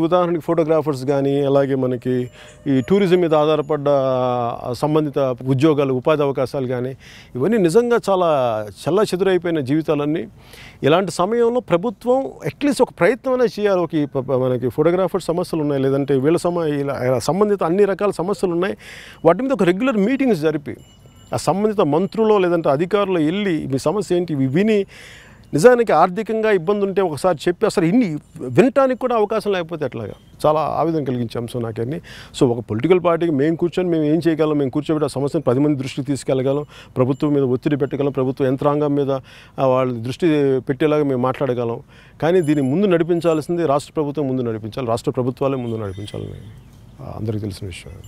ఉదాహరణకి ఫోటోగ్రాఫర్స్ కానీ, అలాగే మనకి ఈ టూరిజం మీద ఆధారపడ్డ సంబంధిత ఉద్యోగాలు, ఉపాధి అవకాశాలు కానీ, ఇవన్నీ నిజంగా చాలా చెల్లాచెదురైపోయిన జీవితాలన్నీ. ఇలాంటి సమయంలో ప్రభుత్వం అట్లీస్ట్ ఒక ప్రయత్నం అనేది చేయాలి. మనకి ఫోటోగ్రాఫర్ సమస్యలు ఉన్నాయి, లేదంటే వీళ్ళ ఇలా సంబంధిత అన్ని రకాల సమస్యలు ఉన్నాయి. వాటి మీద ఒక రెగ్యులర్ మీటింగ్స్ జరిపి ఆ సంబంధిత మంత్రులు లేదంటే అధికారులు వెళ్ళి మీ సమస్య ఏంటి ఇవి విని, నిజానికి ఆర్థికంగా ఇబ్బంది ఉంటే ఒకసారి చెప్పి అసలు ఇన్ని వినటానికి కూడా అవకాశం లేకపోతే ఎట్లాగా చాలా ఆవేదన కలిగించే అంశం నాకన్నీ. సో ఒక పొలిటికల్ పార్టీకి మేము కూర్చొని మేము ఏం చేయగలం, మేము కూర్చోబెట్టి ఆ సమస్యను 10 మంది దృష్టికి తీసుకెళ్ళగలం, ప్రభుత్వం మీద ఒత్తిడి పెట్టగలం, ప్రభుత్వ యంత్రాంగం మీద వాళ్ళ దృష్టి పెట్టేలాగా మేము మాట్లాడగలం. కానీ దీన్ని ముందు నడిపించాల్సింది రాష్ట్ర ప్రభుత్వం ముందు నడిపించాలి, రాష్ట్ర ప్రభుత్వాలే ముందు నడిపించాలని అందరికీ తెలిసిన విషయం.